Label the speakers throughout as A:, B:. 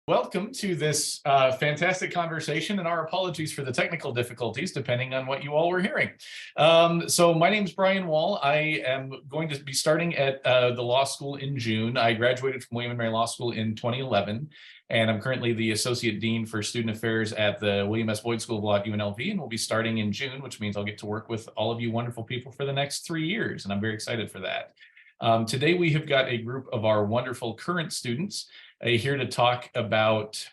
A: Welcome to this fantastic conversation, and our apologies for the technical difficulties, depending on what you all were hearing. So my name is Brian Wall. I am going to be starting at the law school in June. I graduated from William & Mary Law School in 2011, and I'm currently the Associate Dean for Student Affairs at the William S. Boyd School of Law at UNLV, and we'll be starting in June, which means I'll get to work with all of you wonderful people for the next 3 years, and I'm very excited for that. Today, we have got a group of our wonderful current students here to talk about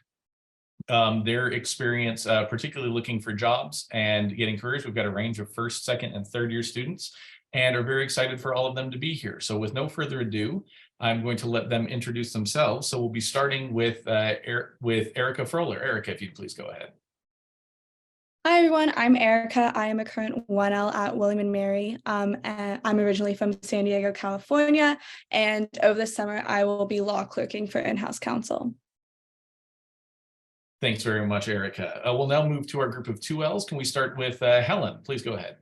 A: their experience, particularly looking for jobs and getting careers. We've got a range of first, second, and third year students, and are very excited for all of them to be here. So with no further ado, I'm going to let them introduce themselves. So we'll be starting with Erica Froehler. Erica, if you'd please go ahead.
B: Hi everyone, I'm Erica. I am a current 1L at William & Mary. And I'm originally from San Diego, California, and over the summer I will be law clerking for in-house counsel.
A: Thanks very much, Erica. We'll now move to our group of 2Ls. Can we start with Helen? Please go ahead.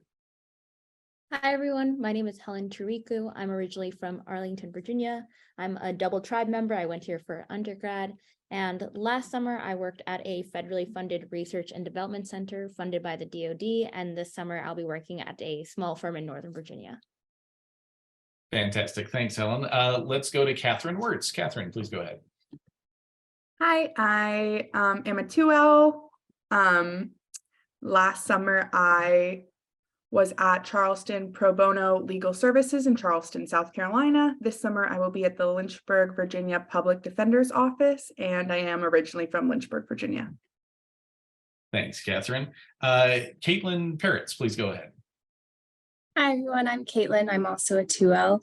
C: Hi everyone, my name is Helen Chiriku. I'm originally from Arlington, Virginia. I'm a double tribe member. I went here for undergrad. And last summer, I worked at a federally funded research and development center funded by the DoD. And this summer, I'll be working at a small firm in Northern Virginia.
A: Fantastic. Thanks, Helen. Let's go to Catherine Wirtz. Catherine, please go ahead.
D: Hi, I am a 2L. Last summer, I was at Charleston Pro Bono Legal Services in Charleston, South Carolina. This summer, I will be at the Lynchburg, Virginia Public Defender's Office, and I am originally from Lynchburg, Virginia.
A: Thanks, Catherine. Caitlin Peretz, please go ahead.
E: Hi, everyone. I'm Caitlin. I'm also a 2L.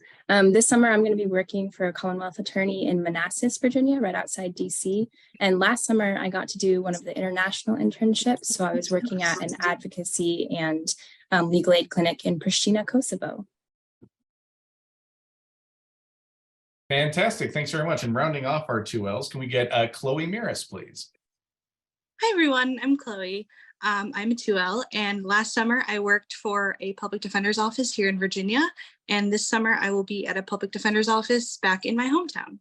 E: This summer, I'm going to be working for a Commonwealth attorney in Manassas, Virginia, right outside DC. And last summer, I got to do one of the international internships. So I was working at an advocacy and legal aid clinic in Pristina, Kosovo.
A: Fantastic. Thanks very much. And rounding off our 2Ls, can we get Chloe Miras, please?
F: Hi, everyone. I'm Chloe. I'm a 2L, and last summer I worked for a public defender's office here in Virginia, and this summer I will be at a public defender's office back in my hometown.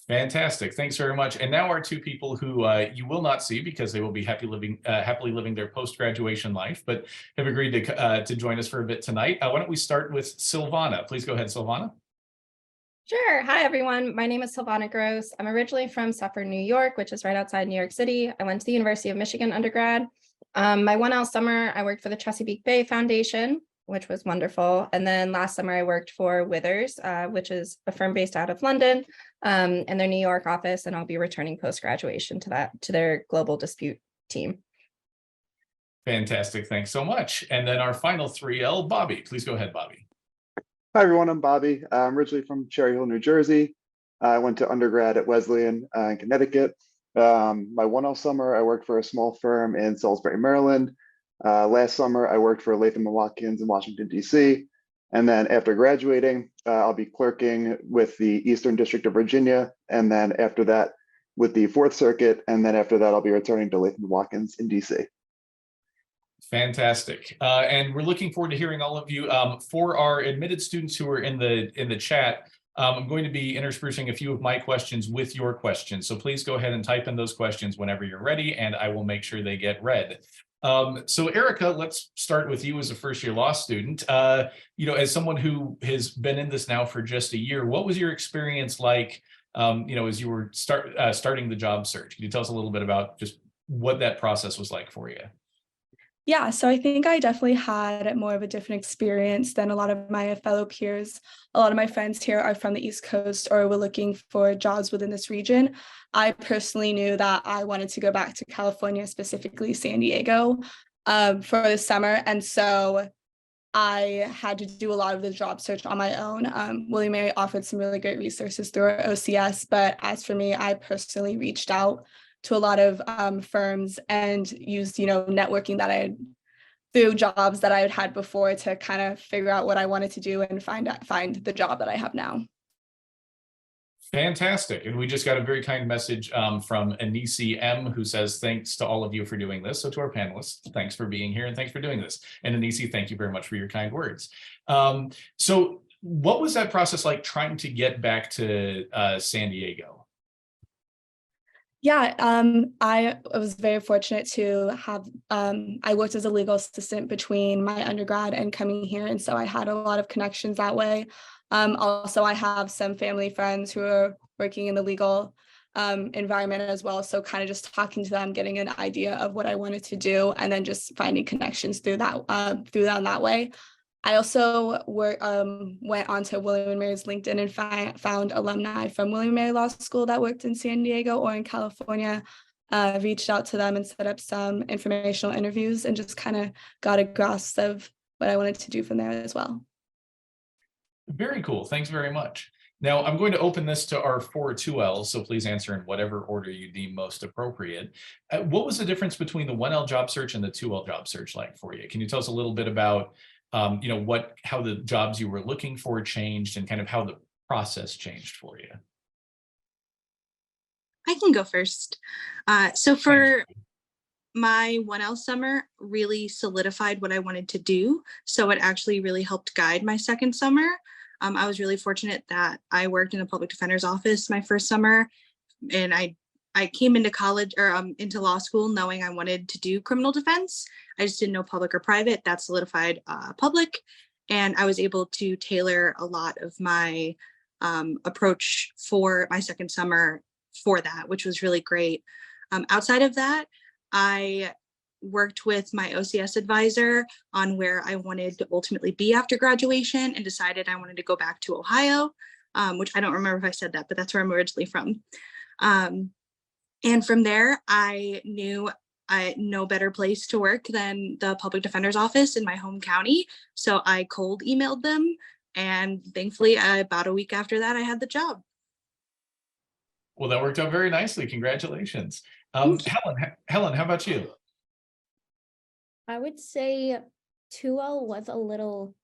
A: Fantastic. Thanks very much. And now our two people who you will not see because they will be happily living their post-graduation life, but have agreed to join us for a bit tonight. Why don't we start with Silvana? Please go ahead, Silvana.
G: Sure. Hi, everyone. My name is Silvana Gross. I'm originally from Suffolk, New York, which is right outside New York City. I went to the University of Michigan undergrad. My 1L summer, I worked for the Chesapeake Bay Foundation, which was wonderful. And then last summer, I worked for Withers, which is a firm based out of London, and their New York office. And I'll be returning post-graduation to their global dispute team.
A: Fantastic. Thanks so much. And then our final 3L, Bobby. Please go ahead, Bobby.
H: Hi, everyone. I'm Bobby. I'm originally from Cherry Hill, New Jersey. I went to undergrad at Wesleyan in Connecticut. My 1L summer, I worked for a small firm in Salisbury, Maryland. Last summer, I worked for Latham & Watkins in Washington, D.C. And then after graduating, I'll be clerking with the Eastern District of Virginia. And then after that, with the Fourth Circuit. And then after that, I'll be returning to Latham & Watkins in D.C.
A: Fantastic. And we're looking forward to hearing all of you. For our admitted students who are in the chat, I'm going to be interspersing a few of my questions with your questions. So please go ahead and type in those questions whenever you're ready, and I will make sure they get read. So Erica, let's start with you as a first-year law student. As someone who has been in this now for just a year, what was your experience like, as you were starting the job search? Can you tell us a little bit about just what that process was like for you?
B: Yeah, so I think I definitely had more of a different experience than a lot of my fellow peers. A lot of my friends here are from the East Coast or were looking for jobs within this region. I personally knew that I wanted to go back to California, specifically San Diego, for the summer. And so I had to do a lot of the job search on my own. William & Mary offered some really great resources through our OCS, but as for me, I personally reached out to a lot of firms and used, networking that I had through jobs that I had had before to kind of figure out what I wanted to do and find the job that I have now.
A: Fantastic. And we just got a very kind message from Anisi M, who says, thanks to all of you for doing this. So to our panelists, thanks for being here and thanks for doing this. And Anisi, thank you very much for your kind words. So what was that process like trying to get back to San Diego?
B: Yeah, I was very fortunate to have, I worked as a legal assistant between my undergrad and coming here, and so I had a lot of connections that way. Also, I have some family friends who are working in the legal environment as well, so kind of just talking to them, getting an idea of what I wanted to do, and then just finding connections through that way. I also went on to William and Mary's LinkedIn and found alumni from William and Mary Law School that worked in San Diego or in California. Reached out to them and set up some informational interviews and just kind of got a grasp of what I wanted to do from there as well.
A: Very cool. Thanks very much. Now I'm going to open this to our 4 2Ls, so please answer in whatever order you deem most appropriate. What was the difference between the 1L job search and the 2L job search like for you? Can you tell us a little bit about how the jobs you were looking for changed and kind of how the process changed for you?
F: I can go first. So for my 1L summer really solidified what I wanted to do. So it actually really helped guide my second summer. I was really fortunate that I worked in a public defender's office my first summer, and I came into college or into law school knowing I wanted to do criminal defense. I just didn't know public or private. That solidified public, and I was able to tailor a lot of my approach for my second summer for that, which was really great. Outside of that, I worked with my OCS advisor on where I wanted to ultimately be after graduation and decided I wanted to go back to Ohio, which I don't remember if I said that, but that's where I'm originally from. And from there, I knew no better place to work than the public defender's office in my home county. So I cold emailed them, and thankfully about a week after that, I had the job.
A: Well, that worked out very nicely. Congratulations. Helen, how about you?
C: I would say 2L was a little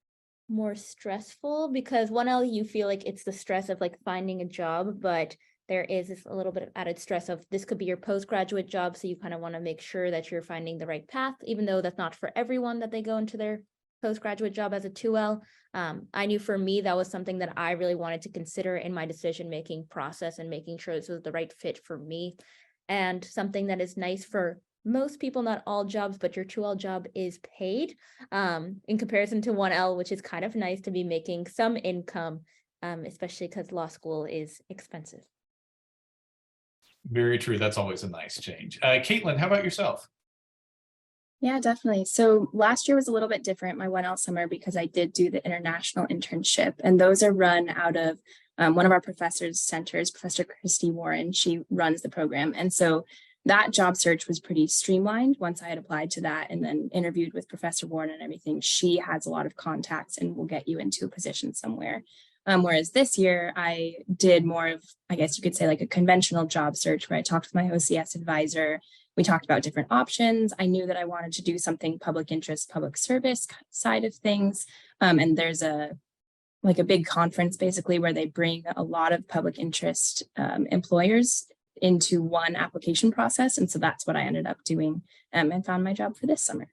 C: more stressful because 1L you feel like it's the stress of like finding a job, but there is this a little bit of added stress of this could be your postgraduate job, so you kind of want to make sure that you're finding the right path, even though that's not for everyone that they go into their postgraduate job as a 2L. I knew for me that was something that I really wanted to consider in my decision-making process and making sure this was the right fit for me. And something that is nice for most people, not all jobs, but your 2L job is paid in comparison to 1L, which is kind of nice to be making some income, especially because law school is expensive.
A: Very true. That's always a nice change. Caitlin, how about yourself?
E: Yeah, definitely. So last year was a little bit different, my 1L summer, because I did do the international internship, and those are run out of one of our professors' centers, Professor Christy Warren. She runs the program. And so that job search was pretty streamlined once I had applied to that and then interviewed with Professor Warren and everything. She has a lot of contacts and will get you into a position somewhere. Whereas this year I did more of, I guess you could say, like a conventional job search where I talked with my OCS advisor. We talked about different options. I knew that I wanted to do something public interest, public service side of things. And there's a big conference basically where they bring a lot of public interest employers into one application process. And so that's what I ended up doing and found my job for this summer.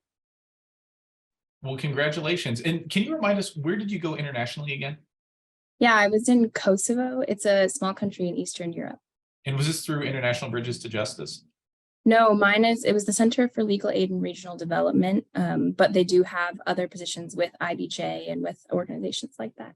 A: Well, congratulations. And can you remind us, where did you go internationally again?
E: Yeah, I was in Kosovo. It's a small country in Eastern Europe.
A: And was this through International Bridges to Justice?
E: No, it was the Center for Legal Aid and Regional Development, but they do have other positions with IBJ and with organizations like that.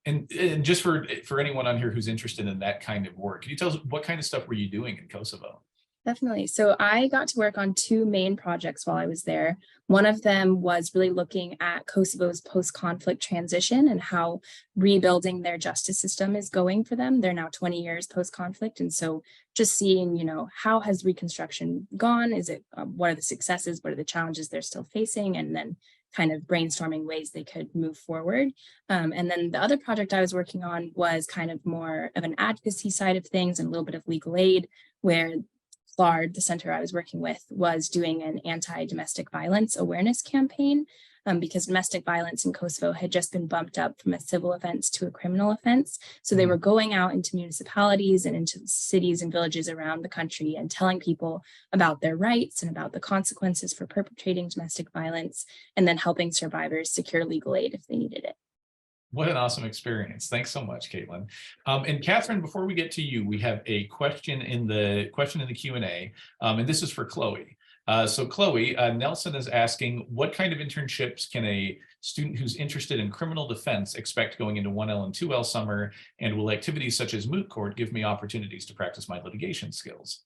A: And just for anyone on here who's interested in that kind of work, can you tell us what kind of stuff were you doing in Kosovo?
E: Definitely. So I got to work on 2 main projects while I was there. One of them was really looking at Kosovo's post-conflict transition and how rebuilding their justice system is going for them. They're now 20 years post-conflict. And so just seeing, how has reconstruction gone? Is it, what are the successes? What are the challenges they're still facing? And then kind of brainstorming ways they could move forward. And then the other project I was working on was kind of more of an advocacy side of things and a little bit of legal aid, where CLARD, the center I was working with, was doing an anti-domestic violence awareness campaign because domestic violence in Kosovo had just been bumped up from a civil offense to a criminal offense. So they were going out into municipalities and into cities and villages around the country and telling people about their rights and about the consequences for perpetrating domestic violence, and then helping survivors secure legal aid if they needed it.
A: What an awesome experience. Thanks so much, Caitlin. And Catherine, before we get to you, we have a question in the Q&A, and this is for Chloe. So Chloe, Nelson is asking, what kind of internships can a student who's interested in criminal defense expect going into 1L and 2L summer? And will activities such as moot court give me opportunities to practice my litigation skills?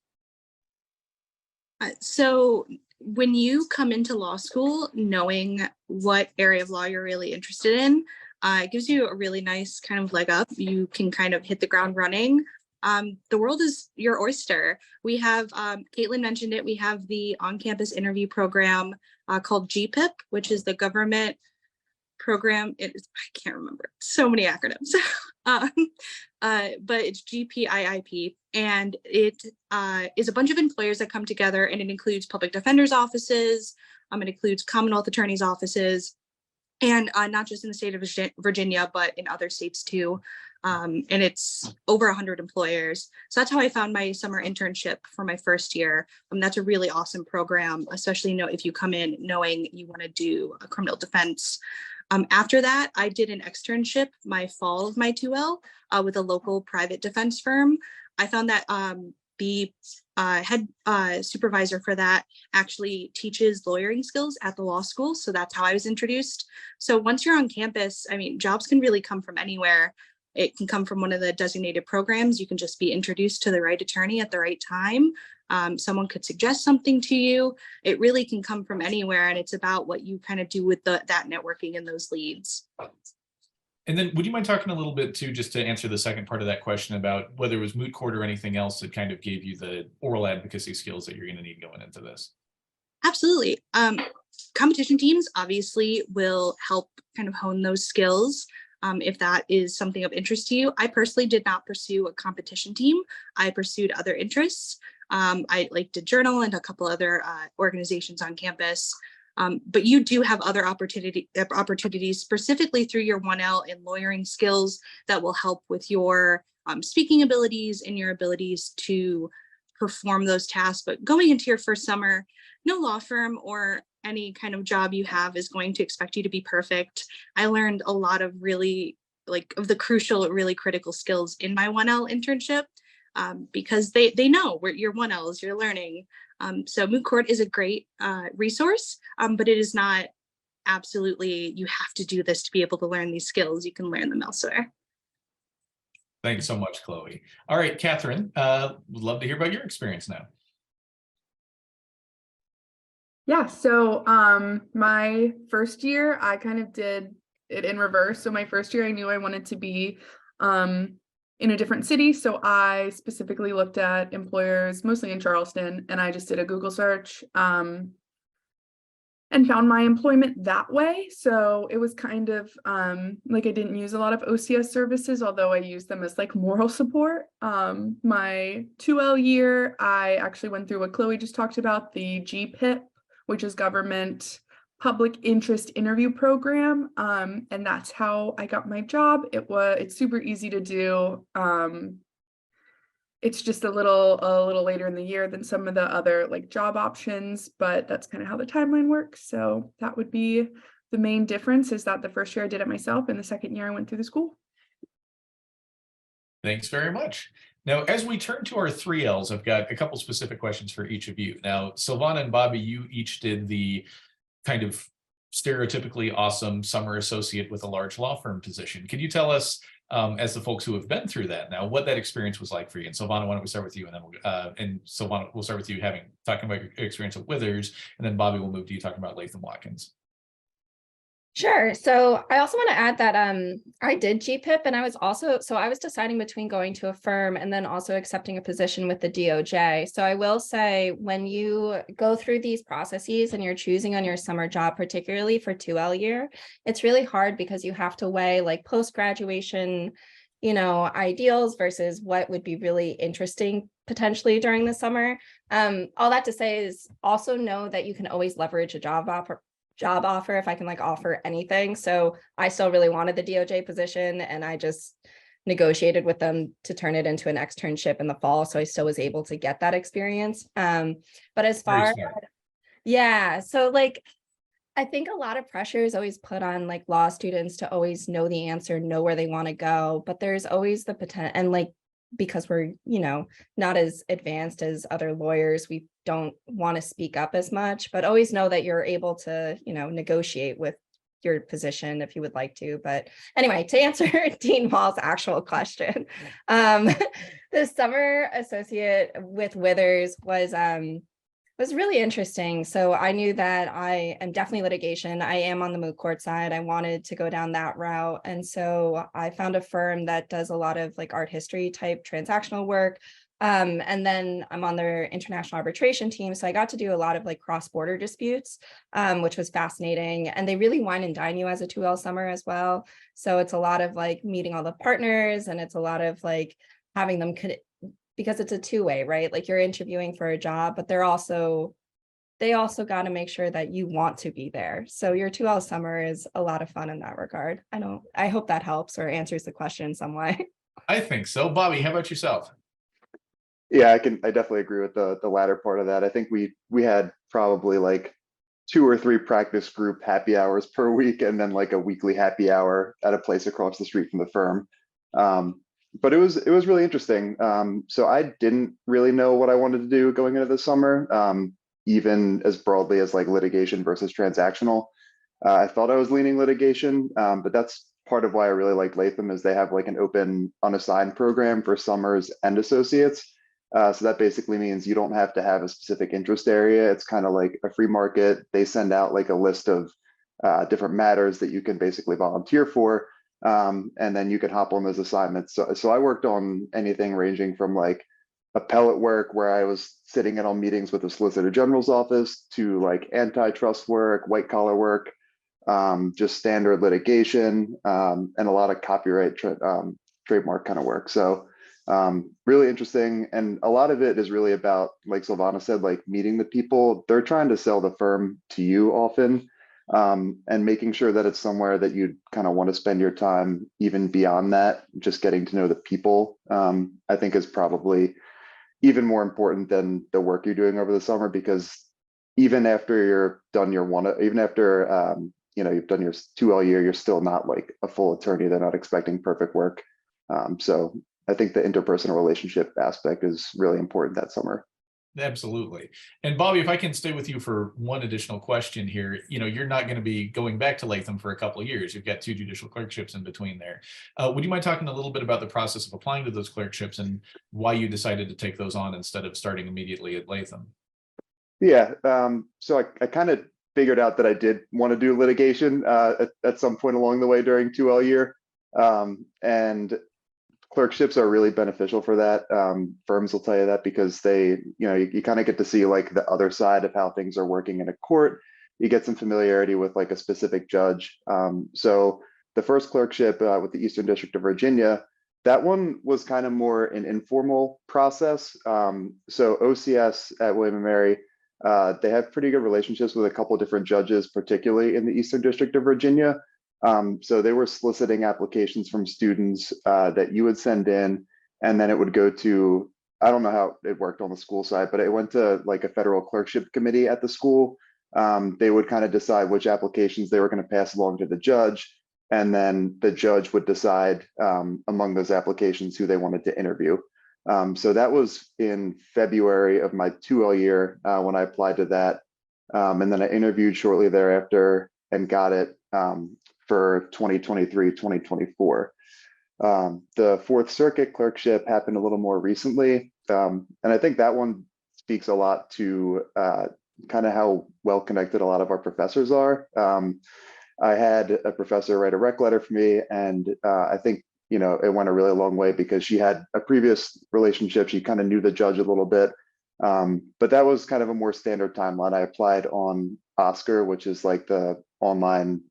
F: So when you come into law school, knowing what area of law you're really interested in, it gives you a really nice kind of leg up. You can kind of hit the ground running. The world is your oyster. We have, Caitlin mentioned it, we have the on-campus interview program called GPIP, which is the government program. I can't remember, so many acronyms. But it's GPIIP, and it is a bunch of employers that come together, and it includes public defenders' offices, it includes Commonwealth attorneys' offices, and not just in the state of Virginia, but in other states too. And it's over 100 employers. So that's how I found my summer internship for my first year. That's a really awesome program, especially if you come in knowing you want to do a criminal defense. After that, I did an externship my fall of my 2L with a local private defense firm. I found that the head supervisor for that actually teaches lawyering skills at the law school. So that's how I was introduced. So once you're on campus, I mean, jobs can really come from anywhere. It can come from one of the designated programs. You can just be introduced to the right attorney at the right time. Someone could suggest something to you. It really can come from anywhere. And it's about what you kind of do with that networking and those leads.
A: And then would you mind talking a little bit too, just to answer the second part of that question about whether it was moot court or anything else that kind of gave you the oral advocacy skills that you're going to need going into this?
F: Absolutely. Competition teams obviously will help kind of hone those skills. If that is something of interest to you. I personally did not pursue a competition team. I pursued other interests. I did journal and a couple other organizations on campus. But you do have other opportunities specifically through your 1L and lawyering skills that will help with your speaking abilities and your abilities to perform those tasks. But going into your first summer, no law firm or any kind of job you have is going to expect you to be perfect. I learned a lot of really of the crucial, really critical skills in my 1L internship because they know where your 1Ls, you're learning. So moot court is a great resource, but it is not absolutely, you have to do this to be able to learn these skills. You can learn them elsewhere.
A: Thanks so much, Chloe. All right, Catherine, would love to hear about your experience now.
D: Yeah, so my first year, I kind of did it in reverse. So my first year, I knew I wanted to be in a different city. So I specifically looked at employers, mostly in Charleston, and I just did a Google search and found my employment that way. So it was kind of I didn't use a lot of OCS services, although I used them as moral support. My 2L year, I actually went through what Chloe just talked about, the GPIP, which is Government Public Interest Interview Program. And that's how I got my job. It's super easy to do. It's just a little later in the year than some of the other job options, but that's kind of how the timeline works. So that would be the main difference, is that the first year I did it myself and the second year I went through the school.
A: Thanks very much. Now, as we turn to our 3Ls, I've got a couple specific questions for each of you. Now, Silvana and Bobby, you each did the kind of stereotypically awesome summer associate with a large law firm position. Can you tell us, as the folks who have been through that now, what that experience was like for you? And Silvana, why don't we start with you, and then Silvana, we'll start with you talking about your experience at Withers, and then Bobby will move to you talking about Latham Watkins.
G: Sure. So I also want to add that I did GPIP, and I was deciding between going to a firm and then also accepting a position with the DOJ. So I will say, when you go through these processes and you're choosing on your summer job, particularly for 2L year, it's really hard because you have to weigh post-graduation, ideals versus what would be really interesting potentially during the summer. All that to say is also know that you can always leverage a job offer if I can offer anything. So I still really wanted the DOJ position, and I just negotiated with them to turn it into an externship in the fall. So I still was able to get that experience. But as far as, yeah, so I think a lot of pressure is always put on like law students to always know the answer, know where they want to go, but there's always the potential, and like because we're, not as advanced as other lawyers, we don't want to speak up as much, but always know that you're able to, negotiate with your position if you would like to. But anyway, to answer Dean Wall's actual question, the summer associate with Withers was really interesting. So I knew that I am definitely litigation. I am on the moot court side. I wanted to go down that route. And so I found a firm that does a lot of like art history type transactional work. And then I'm on their international arbitration team. So I got to do a lot of like cross-border disputes, which was fascinating. And they really wine and dine you as a 2L summer as well. So it's a lot of like meeting all the partners, and it's a lot of like having them because it's a two-way, right? Like you're interviewing for a job, but they also got to make sure that you want to be there. So your 2L summer is a lot of fun in that regard. I hope that helps or answers the question in some way.
A: I think so. Bobby, how about yourself?
H: Yeah, I definitely agree with the latter part of that. I think we had probably like 2 or 3 practice group happy hours per week, and then like a weekly happy hour at a place across the street from the firm. But it was really interesting. So I didn't really know what I wanted to do going into the summer, even as broadly as like litigation versus transactional. I thought I was leaning litigation, but that's part of why I really like Latham, is they have like an open unassigned program for summers and associates. So that basically means you don't have to have a specific interest area. It's kind of like a free market. They send out like a list of different matters that you can basically volunteer for. And then you can hop on those assignments. So I worked on anything ranging from like appellate work, where I was sitting in on meetings with the Solicitor General's office, to like antitrust work, white collar work, just standard litigation, and a lot of copyright trademark kind of work. So really interesting. And a lot of it is really about, like Silvana said, like meeting the people. They're trying to sell the firm to you often. And making sure that it's somewhere that you kind of want to spend your time, even beyond that, just getting to know the people, I think is probably even more important than the work you're doing over the summer, because even after you're done even after, you've done your 2L year, you're still not like a full attorney. They're not expecting perfect work. So I think the interpersonal relationship aspect is really important that summer.
A: Absolutely. And Bobby, if I can stay with you for one additional question here, you're not going to be going back to Latham for a couple of years. You've got 2 judicial clerkships in between there. Would you mind talking a little bit about the process of applying to those clerkships and why you decided to take those on instead of starting immediately at Latham?
H: Yeah. So I kind of figured out that I did want to do litigation at some point along the way during 2L year. And clerkships are really beneficial for that. Firms will tell you that, because they, you kind of get to see like the other side of how things are working in a court. You get some familiarity with like a specific judge. So the first clerkship with the Eastern District of Virginia, that one was kind of more an informal process. So OCS at William & Mary, they have pretty good relationships with a couple of different judges, particularly in the Eastern District of Virginia. So they were soliciting applications from students that you would send in, and then it would go to, I don't know how it worked on the school side, but it went to like a federal clerkship committee at the school. They would kind of decide which applications they were going to pass along to the judge, and then the judge would decide among those applications who they wanted to interview. So that was in February of my 2L year when I applied to that. And then I interviewed shortly thereafter and got it for 2023, 2024. The Fourth Circuit clerkship happened a little more recently. And I think that one speaks a lot to kind of how well connected a lot of our professors are. I had a professor write a rec letter for me, and I think, it went a really long way, because she had a previous relationship. She kind of knew the judge a little bit. But that was kind of a more standard timeline. I applied on Oscar, which is like the online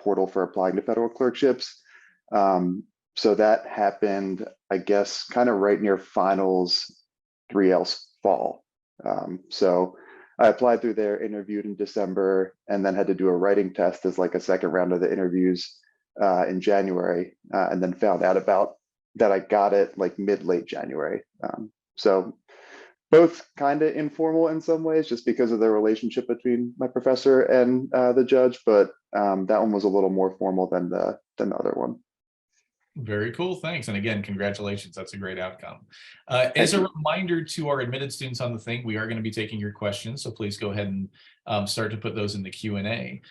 H: portal for applying to federal clerkships. So that happened, I guess, kind of right near finals 3L fall. So I applied through there, interviewed in December, and then had to do a writing test as like a second round of the interviews in January, and then found out about that I got it like late January. So both kind of informal in some ways, just because of the relationship between my professor and the judge. But that one was a little more formal than the other one.
A: Very cool. Thanks. And again, congratulations. That's a great outcome. As a reminder to our admitted students on the thing, we are going to be taking your questions. So please go ahead and start to put those in the Q&A.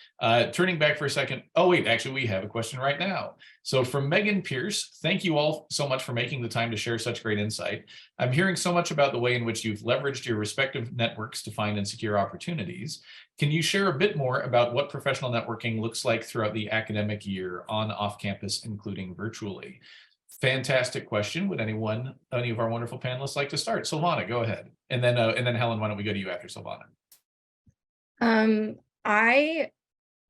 A: Turning back for a second. Oh, wait, actually, we have a question right now. So from Megan Pierce, thank you all so much for making the time to share such great insight. I'm hearing so much about the way in which you've leveraged your respective networks to find and secure opportunities. Can you share a bit more about what professional networking looks like throughout the academic year on off campus, including virtually? Fantastic question. Would any of our wonderful panelists like to start? Silvana, go ahead. And then Helen, why don't we go to you after Silvana?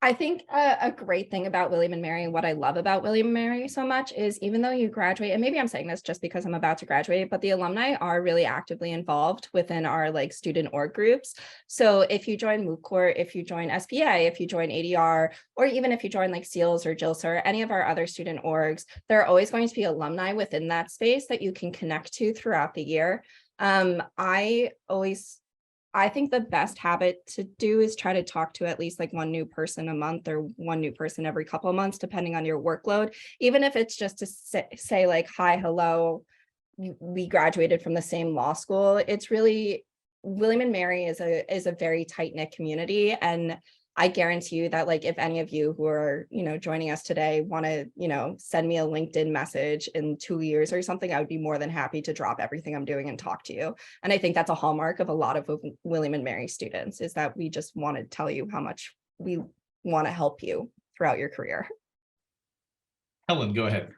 G: I think a great thing about William and Mary, and what I love about William and Mary so much, is even though you graduate, and maybe I'm saying this just because I'm about to graduate, but the alumni are really actively involved within our like student org groups. So if you join Moot Court, if you join SPA, if you join ADR, or even if you join like SEALS or JILSA or any of our other student orgs, there are always going to be alumni within that space that you can connect to throughout the year. I think the best habit to do is try to talk to at least like one new person a month or one new person every couple of months, depending on your workload, even if it's just to say like, hi, hello, we graduated from the same law school. It's really, William and Mary is a very tight-knit community. And I guarantee you that like, if any of you who are, joining us today want to, send me a LinkedIn message in 2 years or something, I would be more than happy to drop everything I'm doing and talk to you. And I think that's a hallmark of a lot of William and Mary students, is that we just want to tell you how much we want to help you throughout your career.
A: Helen, go ahead.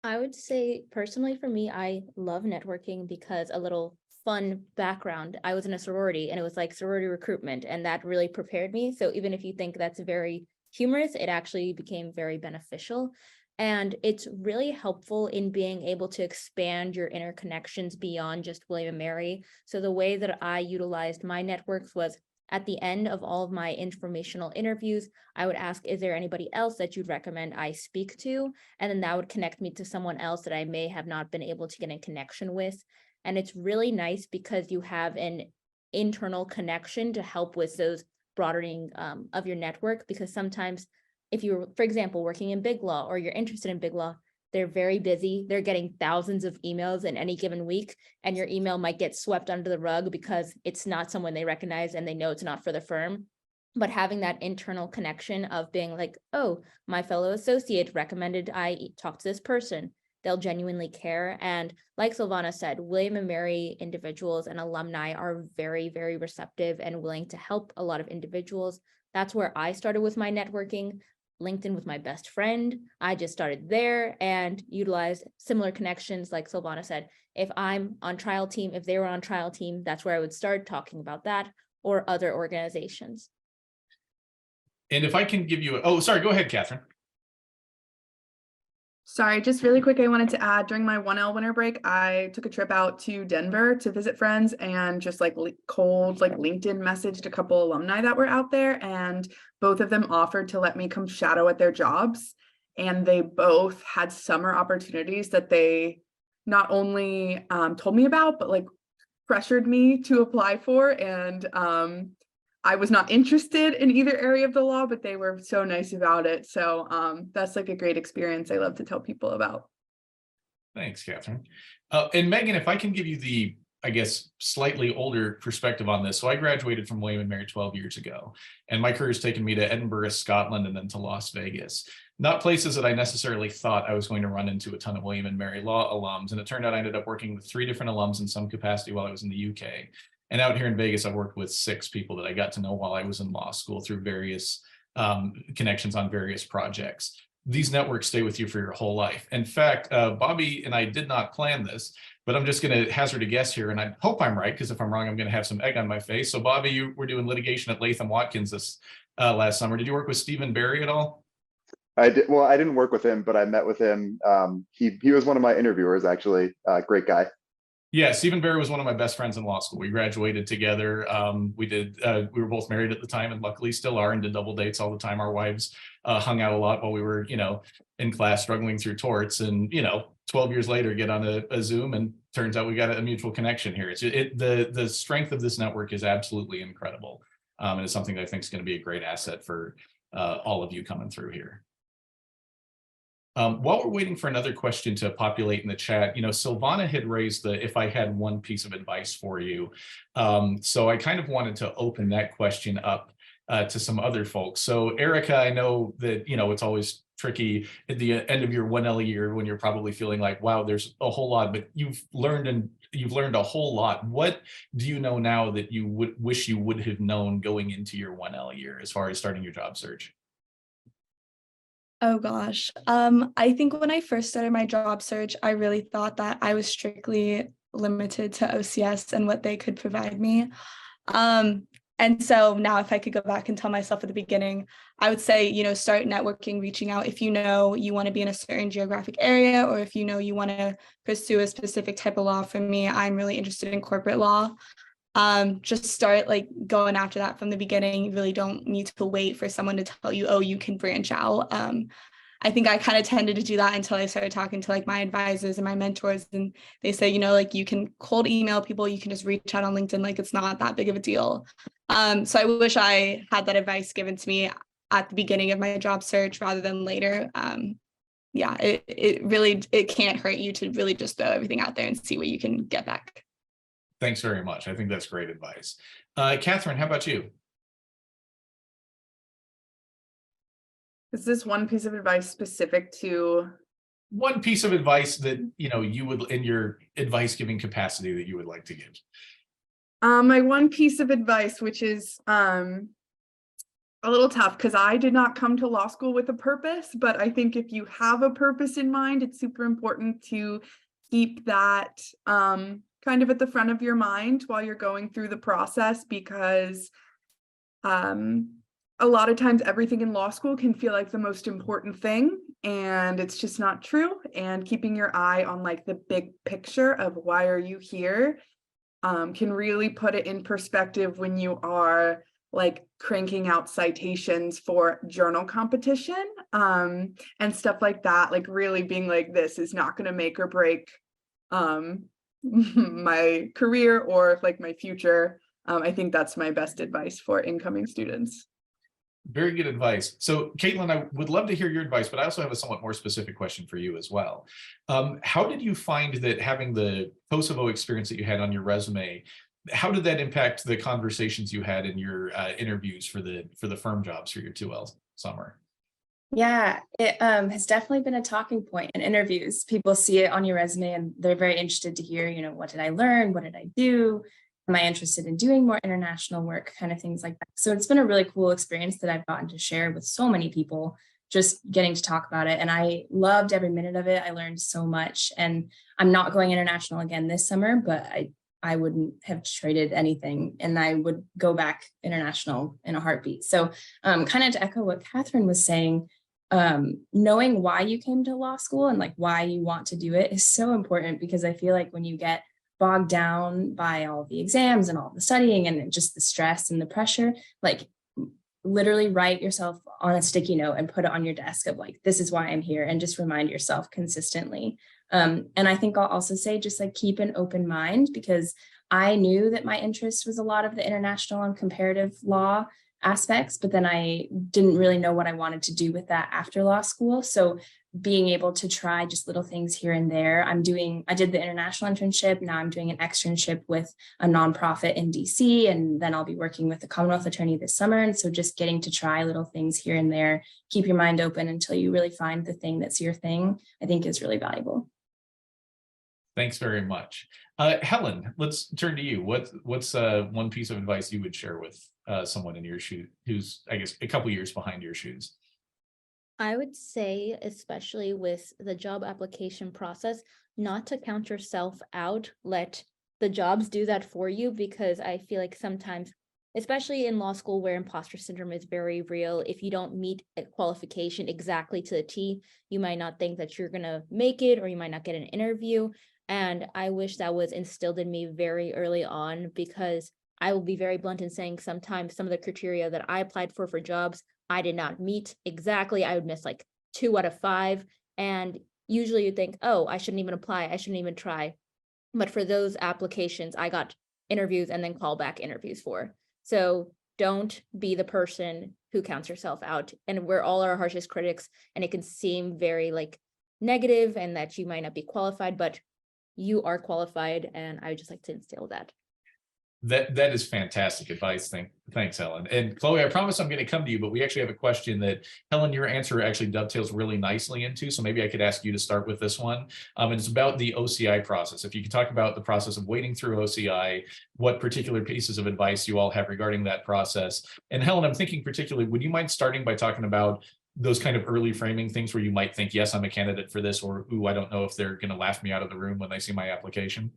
C: I would say personally for me, I love networking because a little fun background. I was in a sorority and it was like sorority recruitment, and that really prepared me. So even if you think that's very humorous, it actually became very beneficial. And it's really helpful in being able to expand your interconnections beyond just William and Mary. So the way that I utilized my networks was at the end of all of my informational interviews, I would ask, is there anybody else that you'd recommend I speak to? And then that would connect me to someone else that I may have not been able to get in connection with. And it's really nice because you have an internal connection to help with those broadening of your network. Because sometimes if you're, for example, working in big law or you're interested in big law, they're very busy. They're getting thousands of emails in any given week, and your email might get swept under the rug because it's not someone they recognize and they know it's not for the firm. But having that internal connection of being like, oh, my fellow associate recommended I talk to this person. They'll genuinely care. And like Silvana said, William and Mary individuals and alumni are very, very receptive and willing to help a lot of individuals. That's where I started with my networking. LinkedIn with my best friend. I just started there and utilized similar connections. Like Silvana said, if I'm on trial team, if they were on trial team, that's where I would start talking about that, or other organizations.
A: And if I can give you, oh, sorry, go ahead, Catherine.
D: Sorry, just really quick, I wanted to add, during my 1L winter break, I took a trip out to Denver to visit friends and just like cold LinkedIn messaged a couple alumni that were out there, and both of them offered to let me come shadow at their jobs. And they both had summer opportunities that they not only told me about, but like pressured me to apply for. And I was not interested in either area of the law, but they were so nice about it. So that's like a great experience I love to tell people about.
A: Thanks, Catherine. And Megan, if I can give you the, I guess, slightly older perspective on this. So I graduated from William and Mary 12 years ago, and my career has taken me to Edinburgh, Scotland, and then to Las Vegas. Not places that I necessarily thought I was going to run into a ton of William and Mary law alums. And it turned out I ended up working with 3 different alums in some capacity while I was in the UK. And out here in Vegas, I've worked with 6 people that I got to know while I was in law school through various connections on various projects. These networks stay with you for your whole life. In fact, Bobby and I did not plan this, but I'm just going to hazard a guess here, and I hope I'm right, because if I'm wrong, I'm going to have some egg on my face. So Bobby, you were doing litigation at Latham Watkins this last summer. Did you work with Stephen Barry at all?
H: I did. Well, I didn't work with him, but I met with him. He was one of my interviewers, actually. Great guy.
A: Yeah, Stephen Barry was one of my best friends in law school. We graduated together. We were both married at the time and luckily still are, and did double dates all the time. Our wives hung out a lot while we were, in class struggling through torts, and, 12 years later get on a Zoom, and turns out we got a mutual connection here. The strength of this network is absolutely incredible. And it's something that I think is going to be a great asset for all of you coming through here. While we're waiting for another question to populate in the chat, Silvana had raised the, if I had one piece of advice for you. So I kind of wanted to open that question up to some other folks. So Erica, I know that, it's always tricky at the end of your 1L year when you're probably feeling like, wow, there's a whole lot, but you've learned a whole lot. What do you know now that you would wish you would have known going into your 1L year as far as starting your job search?
B: Oh gosh. I think when I first started my job search, I really thought that I was strictly limited to OCS and what they could provide me. And so now if I could go back and tell myself at the beginning, I would say, start networking, reaching out if you want to be in a certain geographic area, or if you want to pursue a specific type of law. For me, I'm really interested in corporate law. Just start going after that from the beginning. You really don't need to wait for someone to tell you, oh, you can branch out. I think I kind of tended to do that until I started talking to my advisors and my mentors, and they say, you can cold email people, you can just reach out on LinkedIn, it's not that big of a deal. So I wish I had that advice given to me at the beginning of my job search rather than later. Yeah, it can't hurt you to really just throw everything out there and see what you can get back.
A: Thanks very much. I think that's great advice. Catherine, how about you?
D: Is this one piece of advice specific to?
A: One piece of advice that, you would, in your advice giving capacity, that you would like to give?
D: My one piece of advice, which is a little tough because I did not come to law school with a purpose, but I think if you have a purpose in mind, it's super important to keep that kind of at the front of your mind while you're going through the process, because a lot of times everything in law school can feel like the most important thing, and it's just not true. And keeping your eye on the big picture of why are you here can really put it in perspective when you are cranking out citations for journal competition and stuff like that, really being this is not going to make or break my career or my future. I think that's my best advice for incoming students.
A: Very good advice. So Caitlin, I would love to hear your advice, but I also have a somewhat more specific question for you as well. How did you find that having the Kosovo experience that you had on your resume, how did that impact the conversations you had in your interviews for the firm jobs for your 2L summer?
E: Yeah, it has definitely been a talking point in interviews. People see it on your resume and they're very interested to hear, what did I learn? What did I do? Am I interested in doing more international work, kind of things like that. So it's been a really cool experience that I've gotten to share with so many people, just getting to talk about it. And I loved every minute of it. I learned so much, and I'm not going international again this summer, but I wouldn't have traded anything, and I would go back international in a heartbeat. So kind of to echo what Catherine was saying, knowing why you came to law school and why you want to do it is so important, because I feel like when you get bogged down by all the exams and all the studying and just the stress and the pressure, literally write yourself on a sticky note and put it on your desk of this is why I'm here, and just remind yourself consistently. And I think I'll also say just keep an open mind, because I knew that my interest was a lot of the international and comparative law aspects, but then I didn't really know what I wanted to do with that after law school. So being able to try just little things here and there. I did the international internship. Now I'm doing an externship with a nonprofit in DC, and then I'll be working with the Commonwealth Attorney this summer. And so just getting to try little things here and there, keep your mind open until you really find the thing that's your thing, I think is really valuable.
A: Thanks very much. Helen, let's turn to you. What's one piece of advice you would share with someone in your shoes who's, I guess, a couple years behind your shoes?
C: I would say, especially with the job application process, not to count yourself out. Let the jobs do that for you, because I feel like sometimes, especially in law school where imposter syndrome is very real, if you don't meet a qualification exactly to the T, you might not think that you're going to make it, or you might not get an interview. And I wish that was instilled in me very early on, because I will be very blunt in saying sometimes some of the criteria that I applied for jobs, I did not meet exactly. I would miss like 2 out of 5. And usually you think, oh, I shouldn't even apply. I shouldn't even try. But for those applications, I got interviews and then callback interviews for. So don't be the person who counts yourself out. And we're all our harshest critics, and it can seem very like negative and that you might not be qualified, but you are qualified. And I would just like to instill that.
A: That is fantastic advice. Thanks, Helen. And Chloe, I promise I'm going to come to you, but we actually have a question that, Helen, your answer actually dovetails really nicely into. So maybe I could ask you to start with this one. And it's about the OCI process. If you could talk about the process of wading through OCI, what particular pieces of advice you all have regarding that process. And Helen, I'm thinking particularly, would you mind starting by talking about those kind of early framing things where you might think, yes, I'm a candidate for this, or, ooh, I don't know if they're going to laugh me out of the room when they see my application?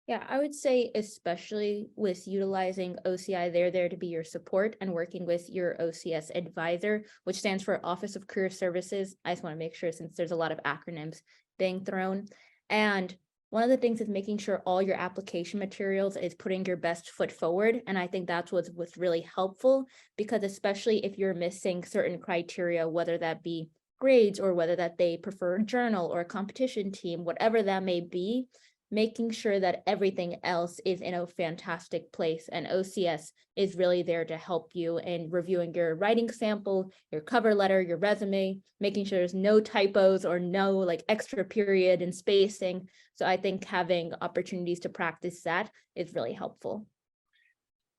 C: Yeah, I would say especially with utilizing OCI, they're there to be your support, and working with your OCS advisor, which stands for Office of Career Services. I just want to make sure, since there's a lot of acronyms being thrown. And one of the things is making sure all your application materials is putting your best foot forward. And I think that's what's really helpful, because especially if you're missing certain criteria, whether that be grades or whether that they prefer a journal or a competition team, whatever that may be, making sure that everything else is in a fantastic place. And OCS is really there to help you in reviewing your writing sample, your cover letter, your resume, making sure there's no typos or no like extra period and spacing. So I think having opportunities to practice that is really helpful.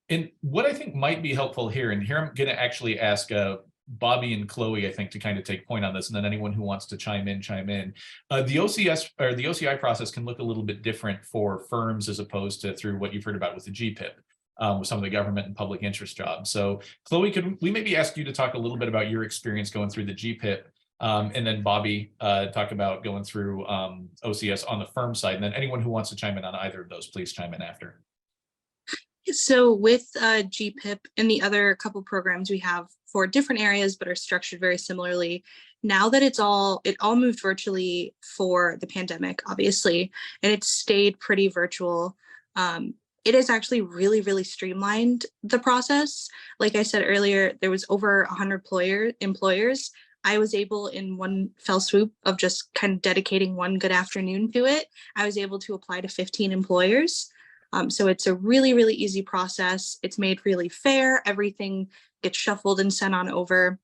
A: And what I think might be helpful here, and here I'm going to actually ask Bobby and Chloe, I think, to kind of take point on this, and then anyone who wants to chime in. The OCS or the OCI process can look a little bit different for firms as opposed to through what you've heard about with the GPIP, with some of the government and public interest jobs. So Chloe, could we maybe ask you to talk a little bit about your experience going through the GPIP, and then Bobby talk about going through OCS on the firm side, and then anyone who wants to chime in on either of those, please chime in after.
F: So with GPIP and the other couple programs we have for different areas but are structured very similarly, now that it all moved virtually for the pandemic, obviously, and it's stayed pretty virtual, it has actually really streamlined the process. Like I said earlier, there was over 100 employers. I was able, in one fell swoop of just kind of dedicating one good afternoon to it, I was able to apply to 15 employers. So it's a really easy process. It's made really fair. Everything gets shuffled and sent on over.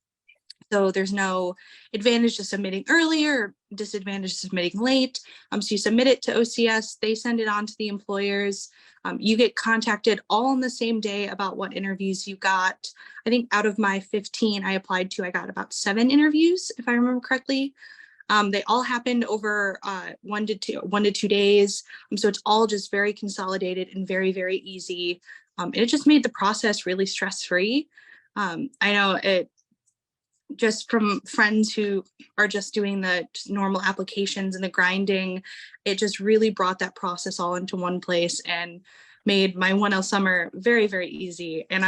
F: So there's no advantage to submitting early or disadvantage to submitting late. So you submit it to OCS, they send it on to the employers. You get contacted all on the same day about what interviews you got. I think out of my 15 I applied to, I got about 7 interviews, if I remember correctly. They all happened over 1 to 2 days. So it's all just very consolidated and very easy. And it just made the process really stress-free. I know it just from friends who are just doing the normal applications and the grinding, it just really brought that process all into one place and made my 1L summer very easy. And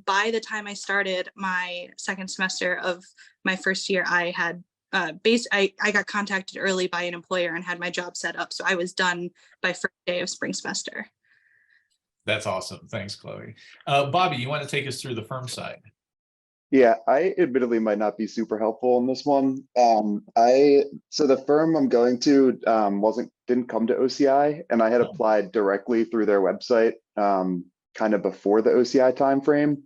F: by the time I started my second semester of my first year, I had I got contacted early by an employer and had my job set up. So I was done by first day of spring semester.
A: That's awesome. Thanks, Chloe. Bobby, you want to take us through the firm side?
H: Yeah, I admittedly might not be super helpful in this one. So the firm I'm going to didn't come to OCI, and I had applied directly through their website kind of before the OCI timeframe,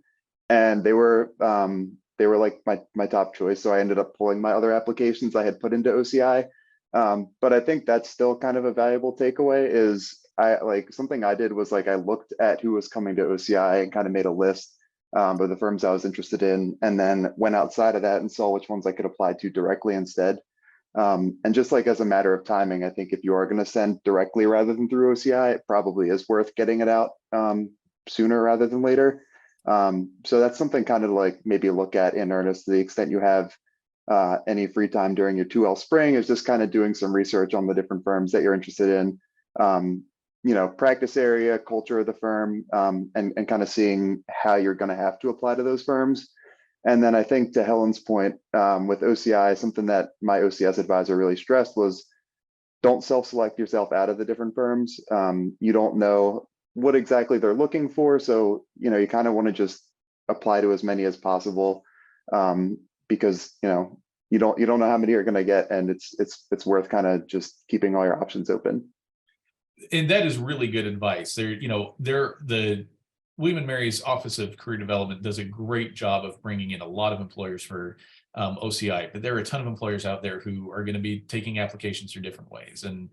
H: and they were like my top choice. So I ended up pulling my other applications I had put into OCI. But I think that's still kind of a valuable takeaway. Is something I did was I looked at who was coming to OCI and kind of made a list of the firms I was interested in, and then went outside of that and saw which ones I could apply to directly instead. And just as a matter of timing, I think if you are going to send directly rather than through OCI, it probably is worth getting it out sooner rather than later. So that's something kind of maybe look at in earnest to the extent you have any free time during your 2L spring, is just kind of doing some research on the different firms that you're interested in. Practice area, culture of the firm, and kind of seeing how you're going to have to apply to those firms. And then I think to Helen's point with OCI, something that my OCS advisor really stressed was don't self-select yourself out of the different firms. You don't know what exactly they're looking for. So, you kind of want to just apply to as many as possible, because, you don't know how many you're going to get, and it's worth kind of just keeping all your options open.
A: And that is really good advice. The William and Mary's Office of Career Development does a great job of bringing in a lot of employers for OCI, but there are a ton of employers out there who are going to be taking applications through different ways. And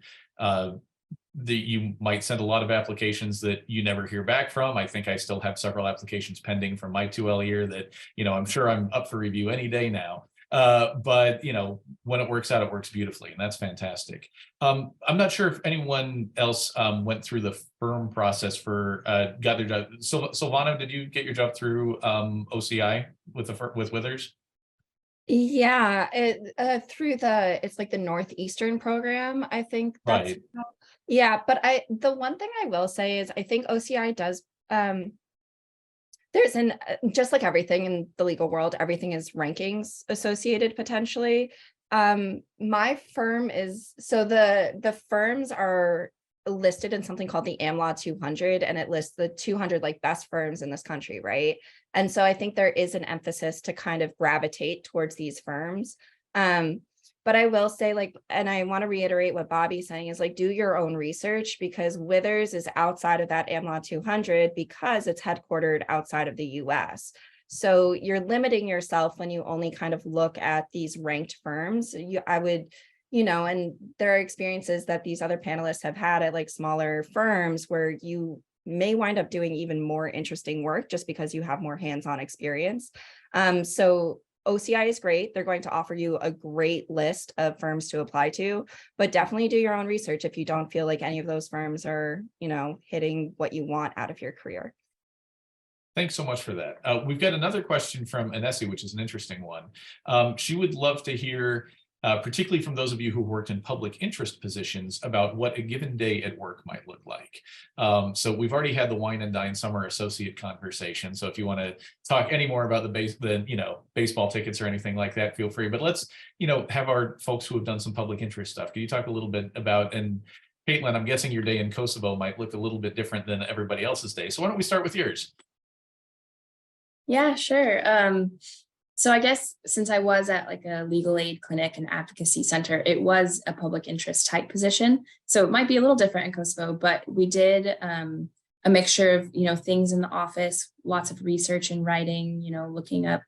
A: you might send a lot of applications that you never hear back from. I think I still have several applications pending from my 2L year that, I'm sure I'm up for review any day now. But when it works out, it works beautifully, and that's fantastic. I'm not sure if anyone else went through the firm process for got their job. Silvano, did you get your job through OCI with Withers?
G: Yeah, through it's like the Northeastern program, I think that's
A: Right.
G: yeah, but the one thing I will say is I think OCI does there's just like everything in the legal world, everything is rankings associated potentially. My firm is, so the firms are listed in something called the AmLaw 200, and it lists the 200 like best firms in this country, right? And so I think there is an emphasis to kind of gravitate towards these firms. But I will say, like, and I want to reiterate what Bobby's saying is like, do your own research, because Withers is outside of that AmLaw 200 because it's headquartered outside of the US. So you're limiting yourself when you only kind of look at these ranked firms. I would, and there are experiences that these other panelists have had at like smaller firms where you may wind up doing even more interesting work just because you have more hands-on experience. So OCI is great. They're going to offer you a great list of firms to apply to, but definitely do your own research if you don't feel like any of those firms are, hitting what you want out of your career.
A: Thanks so much for that. We've got another question from Anesi, which is an interesting one. She would love to hear, particularly from those of you who worked in public interest positions, about what a given day at work might look like. So we've already had the Wine and Dine Summer Associate conversation. So if you want to talk any more about the baseball tickets or anything like that, feel free. But let's, have our folks who have done some public interest stuff. Can you talk a little bit about, and Caitlin, I'm guessing your day in Kosovo might look a little bit different than everybody else's day. So why don't we start with yours?
E: Yeah, sure. So I guess since I was at like a legal aid clinic and advocacy center, it was a public interest type position. So it might be a little different in Kosovo, but we did a mixture of, things in the office, lots of research and writing, looking up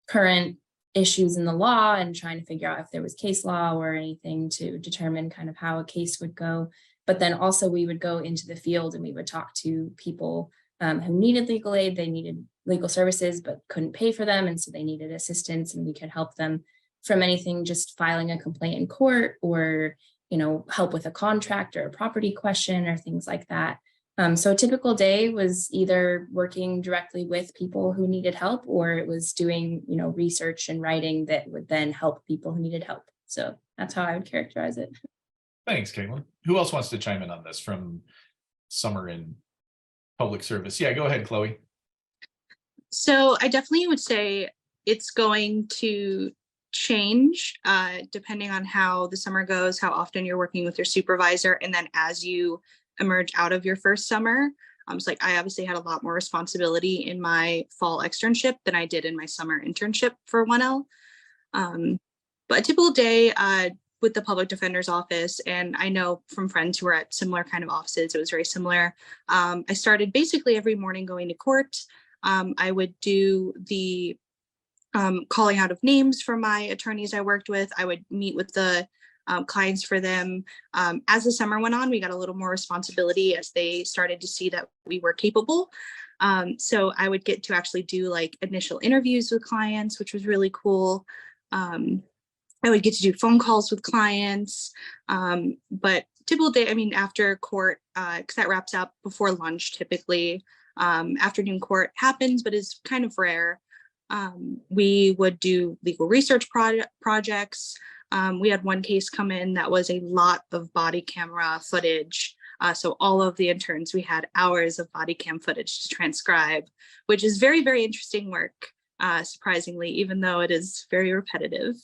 E: current issues in the law and trying to figure out if there was case law or anything to determine kind of how a case would go. But then also we would go into the field and we would talk to people who needed legal aid. They needed legal services but couldn't pay for them, and so they needed assistance, and we could help them from anything just filing a complaint in court, or help with a contract or a property question or things like that. So a typical day was either working directly with people who needed help, or it was doing research and writing that would then help people who needed help. So that's how I would characterize it.
A: Thanks, Caitlin. Who else wants to chime in on this from summer in public service? Yeah, go ahead, Chloe.
F: So I definitely would say it's going to change depending on how the summer goes, how often you're working with your supervisor, and then as you emerge out of your first summer. So like I obviously had a lot more responsibility in my fall externship than I did in my summer internship for 1L. But a typical day with the public defender's office, and I know from friends who were at similar kind of offices, it was very similar. I started basically every morning going to court. I would do the calling out of names for my attorneys I worked with. I would meet with the clients for them. As the summer went on, we got a little more responsibility as they started to see that we were capable. So I would get to actually do like initial interviews with clients, which was really cool. I would get to do phone calls with clients, but typical day, after court, because that wraps up before lunch typically. Afternoon court happens, but is kind of rare. We would do legal research projects. We had one case come in that was a lot of body camera footage. So all of the interns, we had hours of body cam footage to transcribe, which is very, very interesting work, surprisingly, even though it is very repetitive.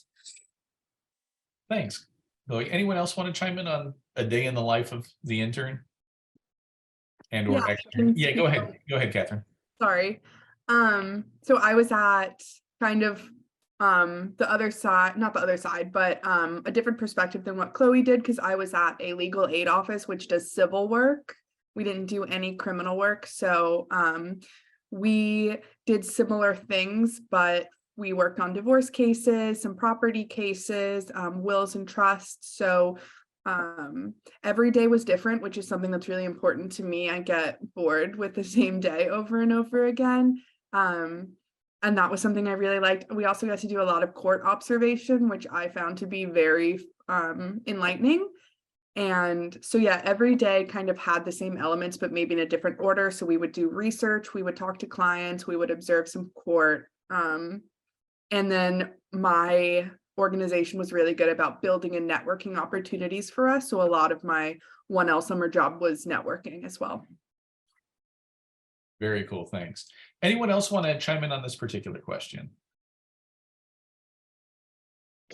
A: Thanks. Anyone else want to chime in on a day in the life of the intern? And or
D: Yeah,
A: extern? Yeah, go ahead. Go ahead, Catherine.
D: Sorry. So I was at kind of the other side, not the other side, but a different perspective than what Chloe did, because I was at a legal aid office which does civil work. We didn't do any criminal work. So we did similar things, but we worked on divorce cases, some property cases, wills and trusts. So every day was different, which is something that's really important to me. I get bored with the same day over and over again. And that was something I really liked. We also got to do a lot of court observation, which I found to be very enlightening. And so, yeah, every day kind of had the same elements, but maybe in a different order. So we would do research, we would talk to clients, we would observe some court. And then my organization was really good about building and networking opportunities for us. So a lot of my 1L summer job was networking as well.
A: Very cool, thanks. Anyone else want to chime in on this particular question?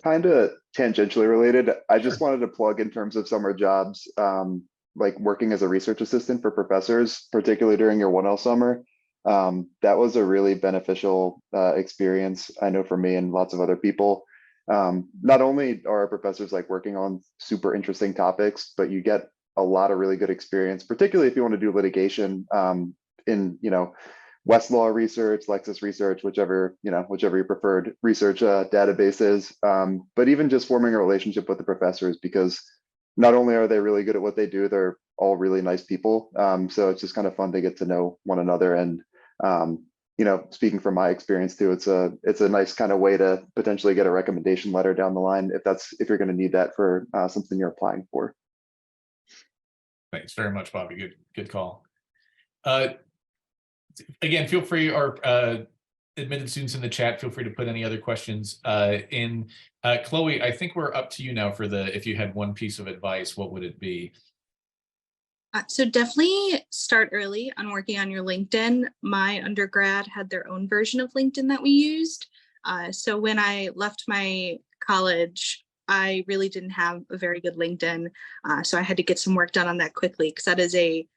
H: Kind of tangentially related. I just wanted to plug in terms of summer jobs, like working as a research assistant for professors, particularly during your 1L summer. That was a really beneficial experience, I know, for me and lots of other people. Not only are our professors like working on super interesting topics, but you get a lot of really good experience, particularly if you want to do litigation in, Westlaw research, Lexis research, whichever your preferred research database is. But even just forming a relationship with the professors, because not only are they really good at what they do, they're all really nice people. So it's just kind of fun to get to know one another. And speaking from my experience too, it's a nice kind of way to potentially get a recommendation letter down the line if you're going to need that for something you're applying for.
A: Thanks very much, Bobby. Good call. Again, feel free, our admitted students in the chat, feel free to put any other questions in. Chloe, I think we're up to you now for if you had one piece of advice, what would it be?
F: So definitely start early on working on your LinkedIn. My undergrad had their own version of LinkedIn that we used. So when I left my college, I really didn't have a very good LinkedIn. So I had to get some work done on that quickly, because that is a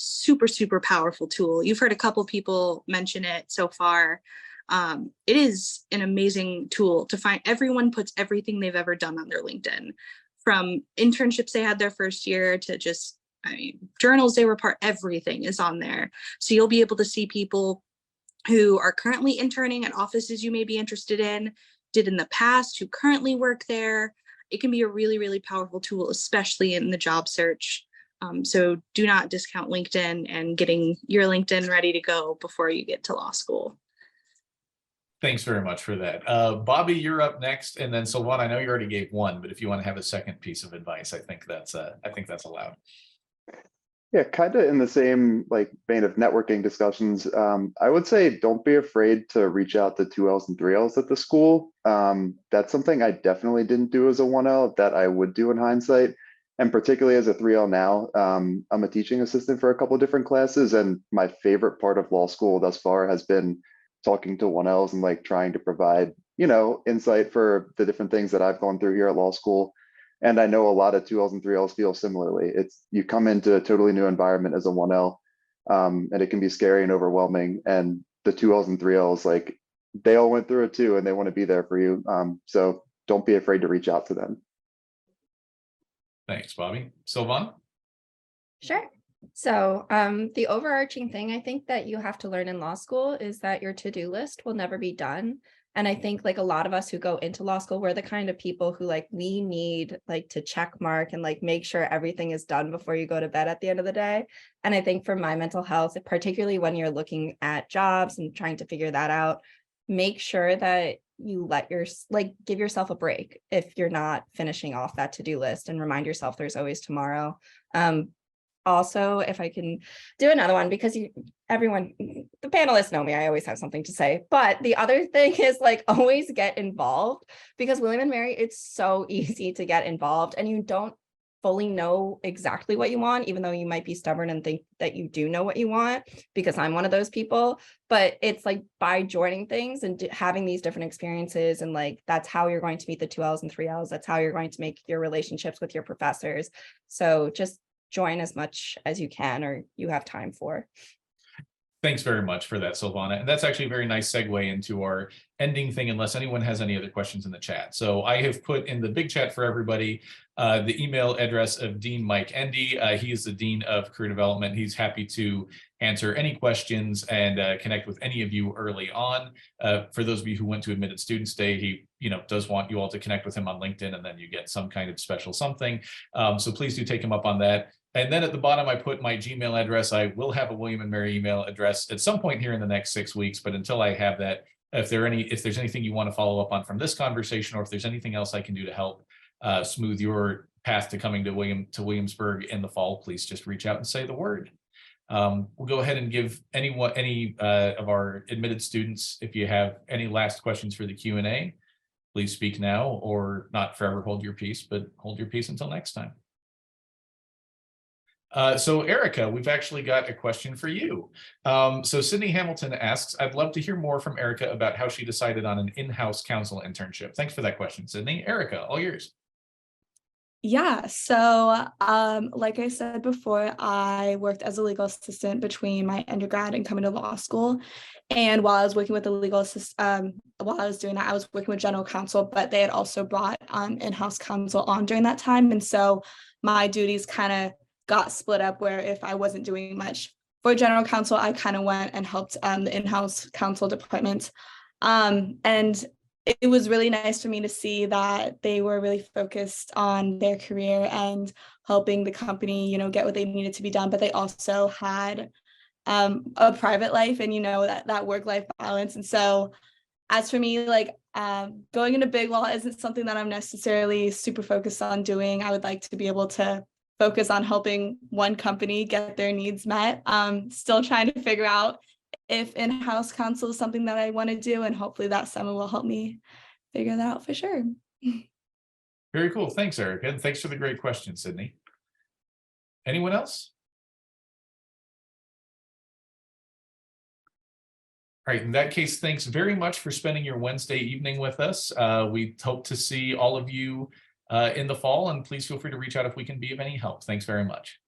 F: super, super powerful tool. You've heard a couple people mention it so far. It is an amazing tool to find. Everyone puts everything they've ever done on their LinkedIn, from internships they had their first year to just, journals they were part, everything is on there. So you'll be able to see people who are currently interning at offices you may be interested in, did in the past, who currently work there. It can be a really, really powerful tool, especially in the job search. So do not discount LinkedIn and getting your LinkedIn ready to go before you get to law school.
A: Thanks very much for that. Bobby, you're up next, and then Sylvan, I know you already gave one, but if you want to have a second piece of advice, I think that's allowed.
H: Yeah, kind of in the same vein of networking discussions. I would say don't be afraid to reach out to 2Ls and 3Ls at the school. That's something I definitely didn't do as a 1L that I would do in hindsight. And particularly as a 3L now, I'm a teaching assistant for a couple of different classes. And my favorite part of law school thus far has been talking to 1Ls and trying to provide, insight for the different things that I've gone through here at law school. And I know a lot of 2Ls and 3Ls feel similarly. You come into a totally new environment as a 1L, and it can be scary and overwhelming. And the 2Ls and 3Ls, they all went through it too, and they want to be there for you. So don't be afraid to reach out to them.
A: Thanks, Bobby. Sylvan?
G: Sure. So the overarching thing I think that you have to learn in law school is that your to-do list will never be done. And I think a lot of us who go into law school, we're the kind of people who we need to check mark and make sure everything is done before you go to bed at the end of the day. And I think for my mental health, particularly when you're looking at jobs and trying to figure that out, make sure that you give yourself a break if you're not finishing off that to-do list, and remind yourself there's always tomorrow. Also, if I can do another one, because the panelists know me, I always have something to say. But the other thing is always get involved, because William and Mary, it's so easy to get involved, and you don't fully know exactly what you want, even though you might be stubborn and think that you do know what you want, because I'm one of those people. But it's like by joining things and having these different experiences, and like that's how you're going to meet the 2Ls and 3Ls. That's how you're going to make your relationships with your professors. So just join as much as you can or you have time for.
A: Thanks very much for that, Silvana. And that's actually a very nice segue into our ending thing, unless anyone has any other questions in the chat. So I have put in the big chat for everybody the email address of Dean Mike Endy. He is the Dean of Career Development. He's happy to answer any questions and connect with any of you early on. For those of you who went to Admitted Students Day, he does want you all to connect with him on LinkedIn, and then you get some kind of special something. So please do take him up on that. And then at the bottom, I put my Gmail address. I will have a William and Mary email address at some point here in the next 6 weeks. But until I have that, if there's anything you want to follow up on from this conversation, or if there's anything else I can do to help smooth your path to coming to Williamsburg in the fall, please just reach out and say the word. We'll go ahead and give any of our admitted students, if you have any last questions for the Q&A, please speak now, or not forever hold your peace, but hold your peace until next time. So Erica, we've actually got a question for you. So Sydney Hamilton asks, I'd love to hear more from Erica about how she decided on an in-house counsel internship. Thanks for that question, Sydney. Erica, all yours.
B: Yeah, so like I said before, I worked as a legal assistant between my undergrad and coming to law school. And while I was working with the legal assistant, while I was doing that, I was working with general counsel, but they had also brought in-house counsel on during that time. And so my duties kind of got split up, where if I wasn't doing much for general counsel, I kind of went and helped the in-house counsel department. And it was really nice for me to see that they were really focused on their career and helping the company, get what they needed to be done. But they also had a private life and, that work-life balance. And so as for me, like going into big law isn't something that I'm necessarily super focused on doing. I would like to be able to focus on helping one company get their needs met. Still trying to figure out if in-house counsel is something that I want to do, and hopefully that summer will help me figure that out for sure.
A: Very cool. Thanks, Erica. And thanks for the great question, Sydney. Anyone else? All right, in that case, thanks very much for spending your Wednesday evening with us. We hope to see all of you in the fall, and please feel free to reach out if we can be of any help. Thanks very much.